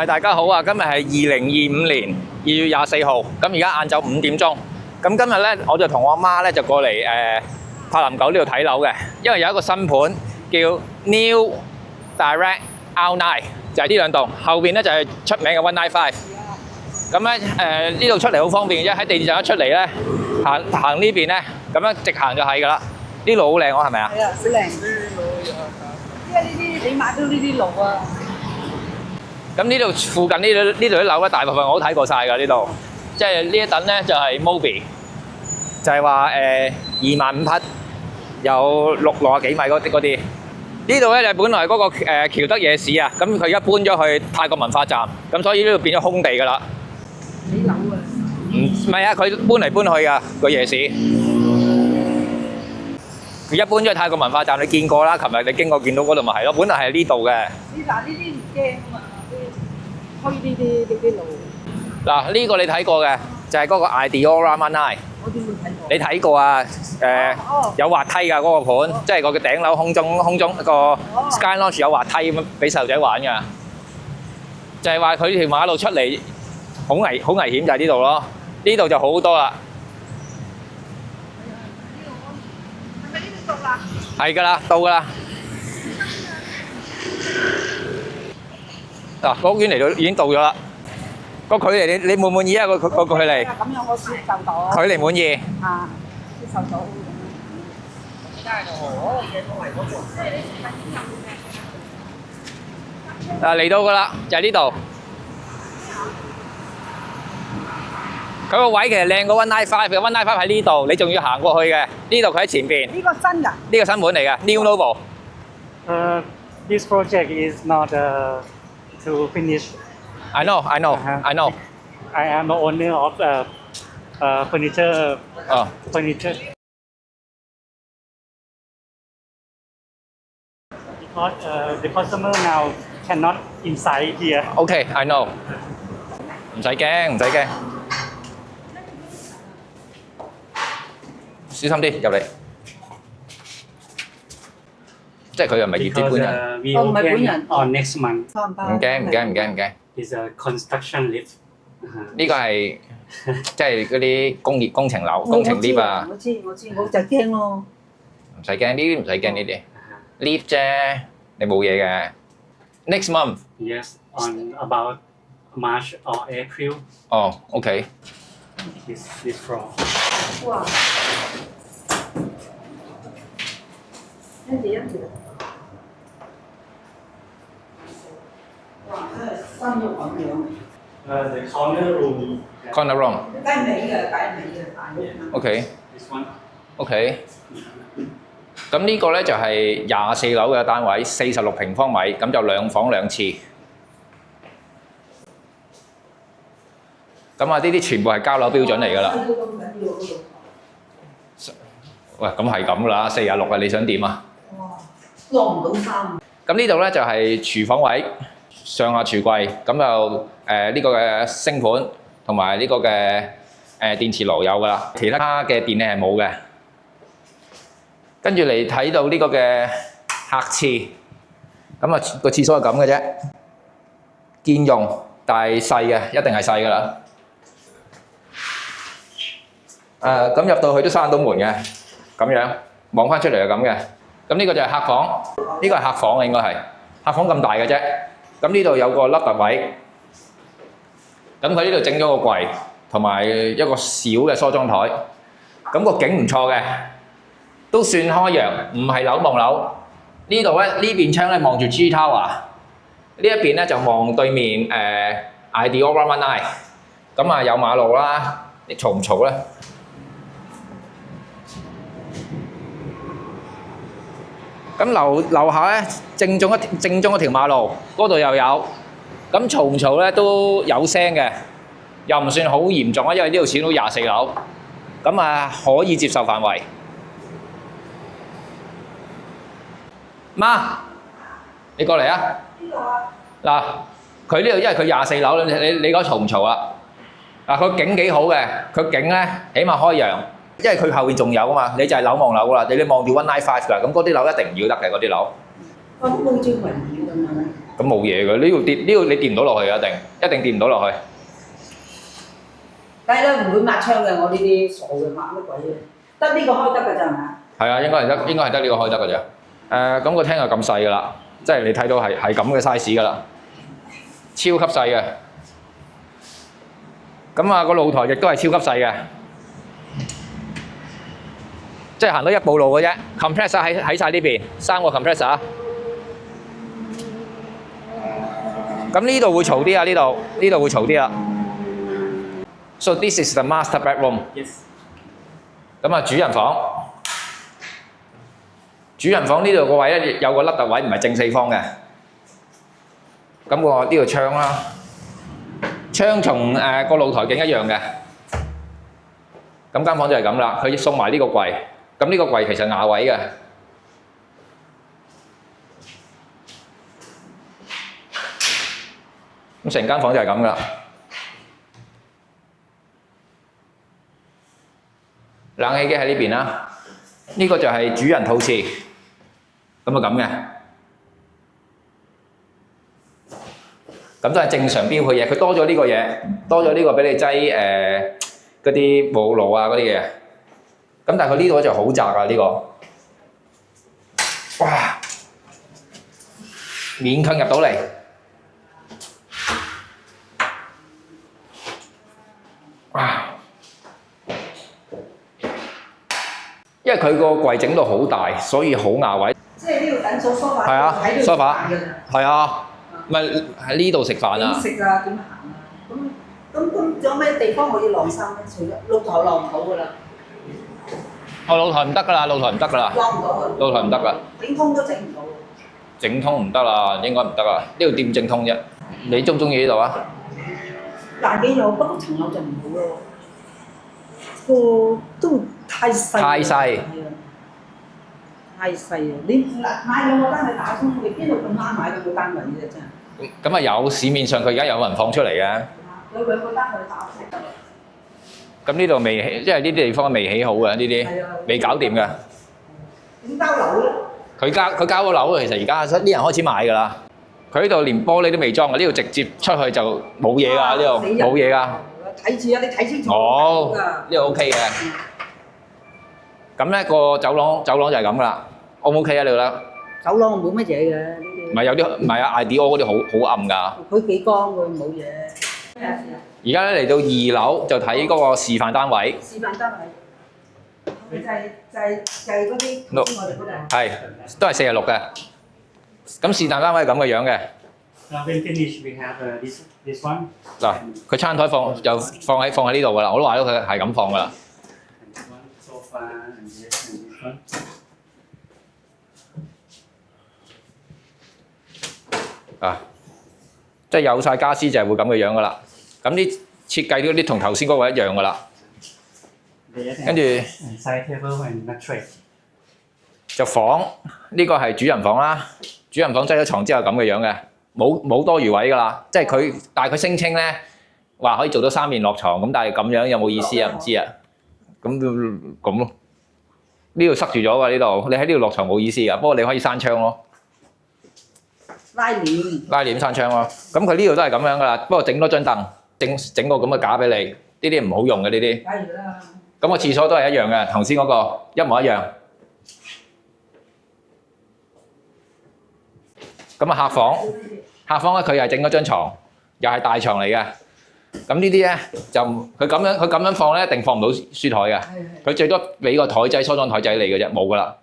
係大家好啊！今日係2025年2月24號，咁而家晏晝5點鐘。咁今日咧，我就同我媽咧就過嚟柏林9呢度睇樓嘅，因為有一個新盤叫 New Direct R9，就係呢兩棟，後邊咧就係出名嘅195。咁咧呢度出嚟好方便嘅啫，喺地鐵站一出嚟咧，行呢邊咧，咁樣直行就係㗎啦。呢路好靚喎，係咪啊？係啊，好靚。因為呢啲你買到呢啲路啊。咁呢度附近呢度啲樓咧，大部分我都睇過晒㗎。呢度即係呢一等咧就係 Moby， 就係話25,000匹，有60幾米嗰啲。呢度咧就本來嗰個喬德夜市啊，咁佢而家搬咗去泰國文化站，咁所以呢度變咗空地㗎啦。起樓啊？唔係啊，佢搬嚟搬去㗎個夜市。佢一搬咗去泰國文化站，你見過啦。琴日你經過見到嗰度咪係咯，本來係呢度嘅。嗱呢啲唔驚啊嘛，推呢啲路。嗱呢個你睇過嘅，就係嗰個 Ideora 195。我點會睇過？你睇過啊？有滑梯㗎嗰個盤，即係個頂樓空中個 Sky Lounge 有滑梯咁俾細路仔玩㗎。就係話佢條馬路出嚟好危險，就係呢度咯。呢度就好多啦。係咪呢度到啦？係㗎啦，到㗎啦。嗱，嗰邊嚟到已經到咗啦。個距離你滿唔滿意啊？個距離？咁樣我接受到。距離滿意。啊，接受到。嚟到㗎啦，就係呢度。佢個位其實靚過195嘅，195喺呢度，你仲要行過去嘅。呢度佢喺前邊。呢個新㗎？呢個新盤嚟嘅 New Novo。This project is not to finish. I know. I am the owner of furniture. 哦。Furniture. Because the customer now cannot inside here. OK, I know。唔使驚，唔使驚。小心啲入嚟。即係佢又唔係業主本人。 We open on next month. 唔驚。It's a construction lift. 呢個係即係嗰啲工程樓、工程 lift 啊。我知，我就驚咯。唔使驚，呢啲唔使驚呢啲 lift 啫，你冇嘢嘅。Next month。 Yes, on about March or April. 哦 ，OK。This floor. 哇！一字。哇！生肉咁樣。The corner room. Corner room。雞尾嘅，大嘅。OK。 This one. OK。咁呢個咧就係24樓嘅單位，46平方米，咁就2房2廁。咁啊，呢啲全部係交樓標準嚟㗎啦。喂，咁係咁㗎啦，46啊，你想點啊？哇！晾唔到衫。咁呢度咧就係廚房位，上下廚櫃，咁就呢個嘅星盤同埋呢個嘅電磁爐有㗎啦，其他嘅電器係冇嘅。跟住嚟睇到呢個嘅客廁，咁啊個廁所係咁嘅啫，兼用，但係細嘅，一定係細㗎啦。咁入到去都閂到門嘅，咁樣望翻出嚟係咁嘅。咁呢個就係客房，呢個係客房啊，應該係客房咁大嘅啫。咁呢度有個凹凸位，咁佢呢度整咗個櫃，同埋一個小嘅梳妝台。咁個景唔錯嘅，都算開揚，唔係樓望樓。呢度咧呢邊窗咧望住 G Tower， 呢一邊咧就望對面Ideora 195。咁啊有馬路啦，你嘈唔嘈咧？咁樓下咧正中一條馬路，嗰度又有。咁嘈唔嘈咧都有聲嘅，又唔算好嚴重啊，因為呢度始終都24樓，咁啊可以接受範圍。媽，你過嚟啊！呢度啊？嗱，佢呢度因為佢24樓，你講嘈唔嘈啊？嗱，佢景幾好嘅，佢景咧起碼開揚。因為佢後邊仲有啊嘛，你就係樓望樓噶啦，你望住195㗎，咁嗰啲樓一定唔要得嘅嗰啲樓。我都冇照圍繞咁樣。咁冇嘢嘅，呢度跌，呢度你掂唔到落去嘅，一定掂唔到落去。梗係啦，唔會抹窗嘅，我呢啲傻嘅抹乜鬼嘢？得呢個開得㗎咋係咪？係啊，應該係得呢個開得嘅啫。咁個廳就咁細㗎啦，即係你睇到係咁嘅 size 㗎啦，超級細嘅。咁啊，個露台亦都係超級細嘅，即係行到一步路嘅啫。compressor 喺晒呢邊，3個 compressor。咁呢度會嘈啲啊，呢度會嘈啲啊。So this is the master bedroom。Yes。咁啊，主人房。主人房呢度個位咧有個凹凸位，唔係正四方嘅。咁個呢個窗啦，窗同個露台景一樣嘅。咁間房就係咁啦，佢送埋呢個櫃。咁呢個櫃其實雅位嘅。咁成間房就係咁噶啦。冷氣機喺呢邊啦，呢個就係主人套廁，咁啊咁嘅，咁都係正常標配嘢。佢多咗呢個嘢，多咗呢個俾你擠嗰啲沐浴露啊嗰啲嘢。咁但係佢呢度就好窄啊呢個，哇，勉強入到嚟。哇！因為佢個櫃整到好大，所以好牙位。即係呢度等咗梳化，係啊，喺度梳化食飯㗎咋。係啊，唔係喺呢度食飯點啊。食啊？點行啊？咁仲有咩地方可以晾衫咧？除咗露台晾唔到㗎啦，我露台唔得㗎啦，露台唔得㗎啦，晾唔到啊！露台唔得㗎，整通都整唔到。整通唔得啦，應該唔得啊。呢度點整通啫？你中唔中意呢度啊？廿幾有，不過層樓就唔好咯。個都太細。太細。係啊，太細啊！你買兩個單位打通，你邊度咁啱買到個單位啫？真係。咁啊有市面上佢而家有人放出嚟嘅。有兩個單位打通得啦。咁呢度未起，即係呢啲地方未起好嘅呢啲，未搞掂嘅。點交樓咧？佢交咗樓，其實而家啲人開始買㗎啦。佢呢度連玻璃都未裝嘅，呢度直接出去就冇嘢㗎，呢度冇嘢㗎。睇住啊！你睇清楚。哦，呢度 OK 嘅。咁咧個走廊就係咁㗎啦，O 唔 OK 啊？你覺得？走廊冇乜嘢嘅呢啲。唔係有啲唔係啊，IDO 嗰啲好暗㗎。佢幾光佢冇嘢。而家咧嚟到2樓就睇嗰個示範單位。示範單位。就係嗰啲我哋嗰度。係，都係46嘅。咁示範單位係咁嘅樣嘅。Now when finished, we have this one. 嗱，佢餐台放喺呢度㗎啦，我都話咗佢係咁放㗎啦。And one sofa and this one. 啊，即係有晒家私就係會咁嘅樣㗎啦。咁啲設計嗰啲同頭先嗰個一樣㗎啦。跟住 side table and mattress. 就房呢個係主人房啦。主人房擠咗床之後咁嘅樣嘅，冇多餘位㗎啦。即係佢，但係佢聲稱咧話可以做到3面落床，咁但係咁樣有冇意思啊？唔知啊。咁咯，呢度塞住咗㗎呢度，你喺呢度落床冇意思㗎。不過你可以閂窗咯。拉鏈閂窗咯。咁佢呢度都係咁樣㗎啦，不過整多張凳，整個咁嘅架俾你，呢啲唔好用嘅呢啲。梗係啦。咁個廁所都係一樣嘅，頭先嗰個一模一樣。咁啊客房咧佢又係整咗張床，又係大床嚟嘅。咁呢啲咧就佢咁樣放咧，一定放唔到書台嘅。佢最多俾個台仔梳妝台仔嚟嘅啫，冇㗎啦。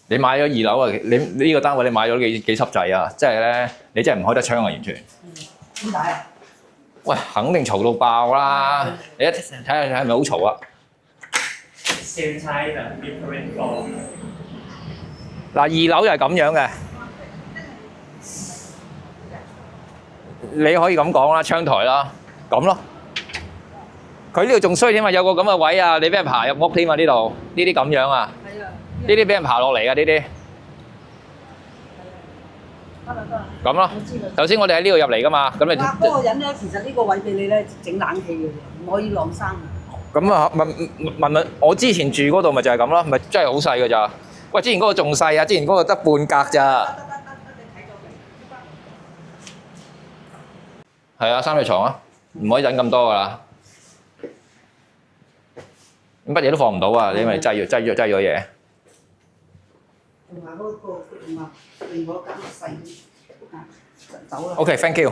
你買咗2樓啊？你呢個單位你買咗幾濕滯啊？即係咧，你真係唔開得窗啊！完全。點解啊？喂，肯定嘈到爆啦！你一睇下係咪好嘈啊？ Same type but different floor. 嗱，2樓就係咁樣嘅，你可以咁講啦，窗台啦，咁咯。佢呢度仲衰添嘛，有個咁嘅位啊，你俾人爬入屋添嘛，呢度呢啲咁樣啊，呢啲俾人爬落嚟㗎呢啲。咁咯，頭先我哋喺呢度入嚟㗎嘛，咁你。嗰個人咧，其實呢個位俾你咧整冷氣嘅喎，唔可以晾衫。咁啊，問我之前住嗰度咪就係咁咯，咪真係好細㗎咋。喂，之前嗰個仲細啊，之前嗰個得半格咋。係啊，3隻床啊，唔可以整咁多噶啦。乜嘢都放唔到啊！你咪擠咗嘢。同埋嗰個另外間細走啦。OK，thank you。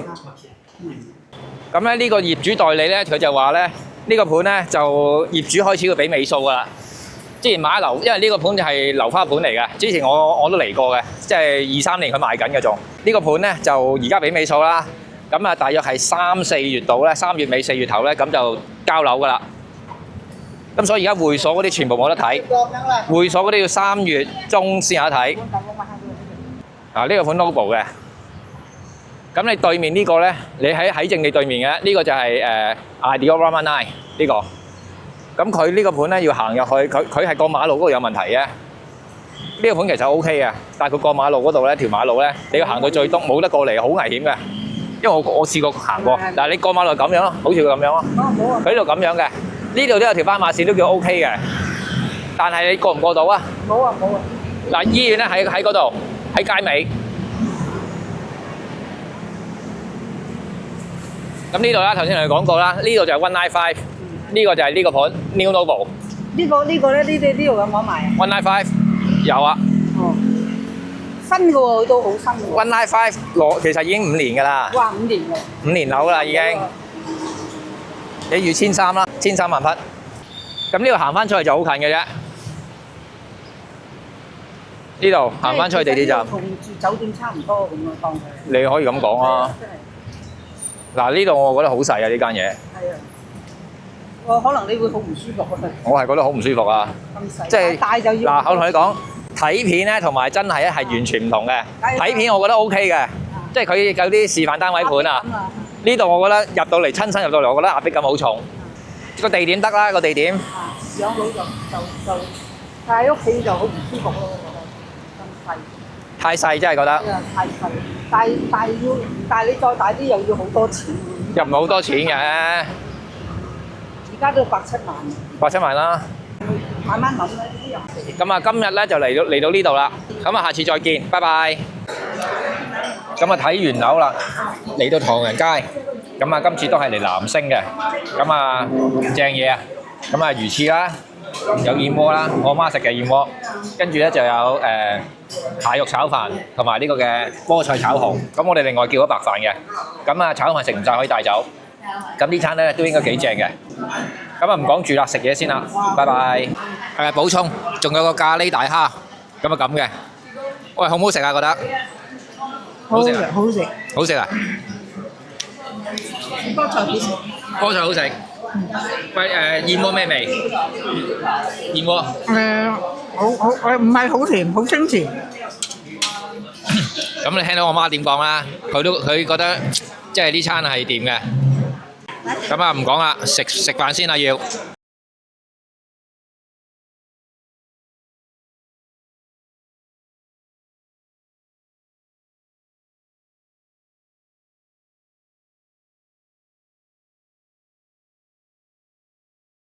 咁咧呢個業主代理咧，佢就話咧呢個盤咧就業主開始要俾尾數噶啦。之前買一樓，因為呢個盤就係樓花盤嚟嘅。之前我都嚟過嘅，即係23年佢賣緊嘅仲。呢個盤咧就而家俾尾數啦。咁啊，大約係3、4月度咧，3月尾4月頭咧，咁就交樓噶啦。咁所以而家會所嗰啲全部冇得睇，會所嗰啲要3月中先有得睇。啊，呢個盤 Noble 嘅。咁你對面呢個咧，你喺正你對面嘅呢個就係Ideal Rama 9呢個。咁佢呢個盤咧要行入去，佢係過馬路嗰度有問題嘅。呢個盤其實 OK 嘅，但係佢過馬路嗰度咧，條馬路咧，你要行到最東，冇得過嚟，好危險嘅。因為我試過行過，但係你過馬路咁樣咯，好似佢咁樣咯。佢呢度咁樣嘅，呢度都有條斑馬線都叫 OK 嘅，但係你過唔過到啊？冇啊冇啊！嗱，醫院咧喺嗰度，喺街尾。咁呢度啦，頭先同你講過啦，呢度就係195，呢個就係呢個盤 New Noble。呢個咧，呢度有冇賣啊195有啊。哦，新嘅喎，都好新嘅。195攞其實已經5年㗎啦。哇，5年喎。 5年樓啦已經。你預1300啦，13萬匹。咁呢度行翻出去就好近嘅啫。呢度行翻出去地鐵站。同住酒店差唔多咁啊，當佢。你可以咁講啊。嗱，呢度我覺得好細啊，呢間嘢。係啊。我可能你會好唔舒服啊。我係覺得好唔舒服啊。咁細。即係大就要。嗱，我同你講，睇片咧同埋真係咧係完全唔同嘅。睇片我覺得 OK 嘅，即係佢有啲示範單位盤啊。呢度我覺得入到嚟親身入到嚟，我覺得壓迫感好重。個地點得啦，個地點。養老就，但係喺屋企就好唔舒服咯，我覺得咁細。太細真係覺得。太細，但係你再大啲又要好多錢。又唔係好多錢嘅。而家都6、7萬。6、7萬啦。慢慢諗啦，呢啲又。咁啊，今日咧就嚟到呢度啦。咁啊，下次再見，拜拜。咁啊，睇完樓啦，嚟到唐人街。咁啊，今次都係嚟南星嘅。咁啊，正嘢啊。咁啊，魚翅啦，有燕窩啦，我媽食嘅燕窩。跟住咧就有蟹肉炒飯同埋呢個嘅菠菜炒蠔。咁我哋另外叫咗白飯嘅。咁啊，炒飯食唔晒可以帶走。咁呢餐咧都應該幾正嘅。咁啊唔講住啦，食嘢先啦，拜拜。補充，仲有個咖喱大蝦，咁啊咁嘅。喂，好唔好食啊？覺得？好食啊！好食。好食啊！菠菜好食。菠菜好食。喂燕窩咩味？燕窩。好唔係好甜，好清甜。咁你聽到我媽點講啦？佢覺得即係呢餐係掂嘅。咁啊唔講啦，食飯先啦要。